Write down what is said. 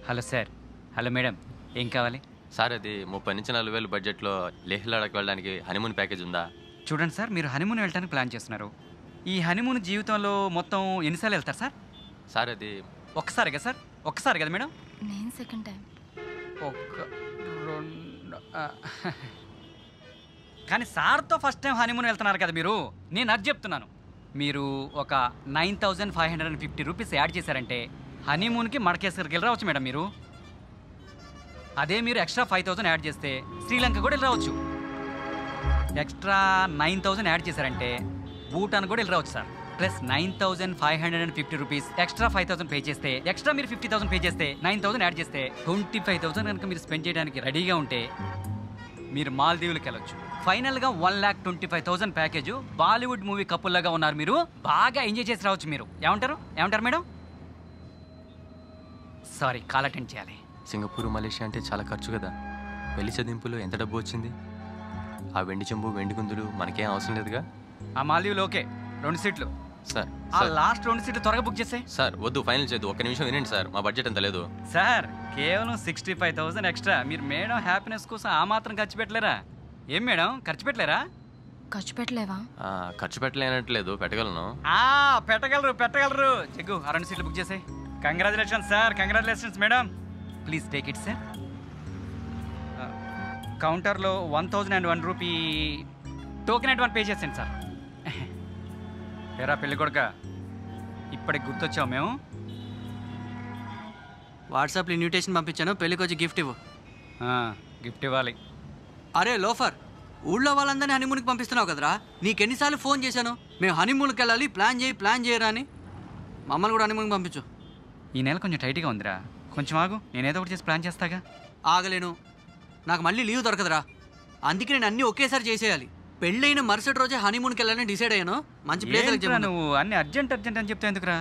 Hello sir. Hello madam, ఏం కావాలి? Sir అది 30,000-40,000 బడ్జెట్లో లేహ్ లడాక్ వెళ్ళడానికి హనీమూన్ ప్యాకేజ్ ఉందా? చూడండి సార్, మీరు హనీమూన్ వెళ్ళడానికి ప్లాన్ చేస్తున్నారు. ఈ హనీమూన్ జీవితంలో మొత్తం ఎన్నిసార్లు వెళ్తారు సార్? సార్ అది ఒక్కసారి కదా సార్? ఒక్కసారి కదా మేడం? నేను సెకండ్ టైం. కానీ సార్తో ఫస్ట్ టైం హనీమూన్ వెళ్తున్నారు కదా మీరు. నేను అది చెప్తున్నాను. మీరు ఒక 9,550 రూపీస్ యాడ్ చేశారంటే హనీమూన్కి మడకేశ్వర్కి వెళ్ళి రావచ్చు మేడం మీరు. అదే మీరు ఎక్స్ట్రా 5,000 యాడ్ చేస్తే శ్రీలంక కూడా వెళ్ళి రావచ్చు. ఎక్స్ట్రా 9,000 యాడ్ చేశారంటే భూటాన్ కూడా వెళ్ళి రావచ్చు sir. Plus 9,550 rupees extra 5,000 pay చేస్తే, ఎక్స్ట్రా మీరు 50,000 పే చేస్తే 9,000 యాడ్ చేస్తే 25,000 కనుక మీరు స్పెండ్ చేయడానికి రెడీగా ఉంటే మీరు మాల్దీవులకు వెళ్ళొచ్చు. ఫైనల్గా 1,25,000 ప్యాకేజ్. బాలీవుడ్ మూవీ కపుల్లాగా ఉన్నారు మీరు. బాగా ఎంజాయ్ చేసి రావచ్చు మీరు. ఏమంటారు మేడం? సారీ, కాల్ అటెండ్ చేయాలి. సింగపూర్ మలేషియా అంటే చాలా ఖర్చు కదా. పెళ్లి చదింపులు ఎంత డబ్బు వచ్చింది? ఆ వెండి చెంబు వెండి గుందులు మనకేం అవసరం లేదుగా. ఆ మాల్దీవులు ఓకే, 2 సీట్లు. సార్ ఆ లాస్ట్ 2 సీట్లు త్వరగా బుక్ చేసాయి. సార్ వద్దు, ఫైనల్ చేయదు. ఒక్క నిమిషం వినండి సార్, మా బడ్జెట్ అంత లేదు. సార్ కేవలం 65,000 ఎక్స్ట్రా. మీరు మేడం హ్యాపీనెస్ కోసం ఆ మాత్రం ఖర్చు పెట్టలేరా? ఏం మేడం, ఖర్చు పెట్టలేరా? ఖర్చు పెట్టలేవా? ఖర్చు పెట్టలేనట్లేదు, పెట్టగలను. పెట్టగలరు. జగ్గు ఆ 2 సీట్లు బుక్ చేసాయి. Congratulations sir, congratulations madam. Please take it sir. కౌంటర్లో 1,001 రూపీ టోకెన్ అడ్వాన్స్ పే చేసాను సార్. ఎరా పెళ్ళి కొడుక, ఇప్పటికి గుర్తొచ్చావు మేము. వాట్సాప్లో ఇన్విటేషన్ పంపించాను, పెళ్ళికి వచ్చి గిఫ్ట్ ఇవ్వు. గిఫ్ట్ ఇవ్వాలి. అరే లోఫర్, ఊళ్ళో వాళ్ళందరినీ హనీమూన్కి పంపిస్తున్నావు కదరా. నీకెన్నిసార్లు ఫోన్ చేశాను, మేము హనీమూన్కి వెళ్ళాలి, ప్లాన్ చేయరా అని. మమ్మల్ని కూడా హనీమూన్కి పంపించు. ఈ నెల కొంచెం టైట్గా ఉందిరా, కొంచెం ఆగు, నేనేదో ఒకటి చేసి ప్లాన్ చేస్తాగా. ఆగలేను, నాకు మళ్ళీ లీవ్ దొరకదురా. అందుకే నేను అన్నీ ఒకేసారి చేసేయాలి. పెళ్ళైన మరుసటి రోజే హనీమూన్కి వెళ్ళాలని డిసైడ్ అయ్యాను. మంచి ప్లేస్. నువ్వు అన్ని అర్జెంట్ అని చెప్తే ఎందుకురా?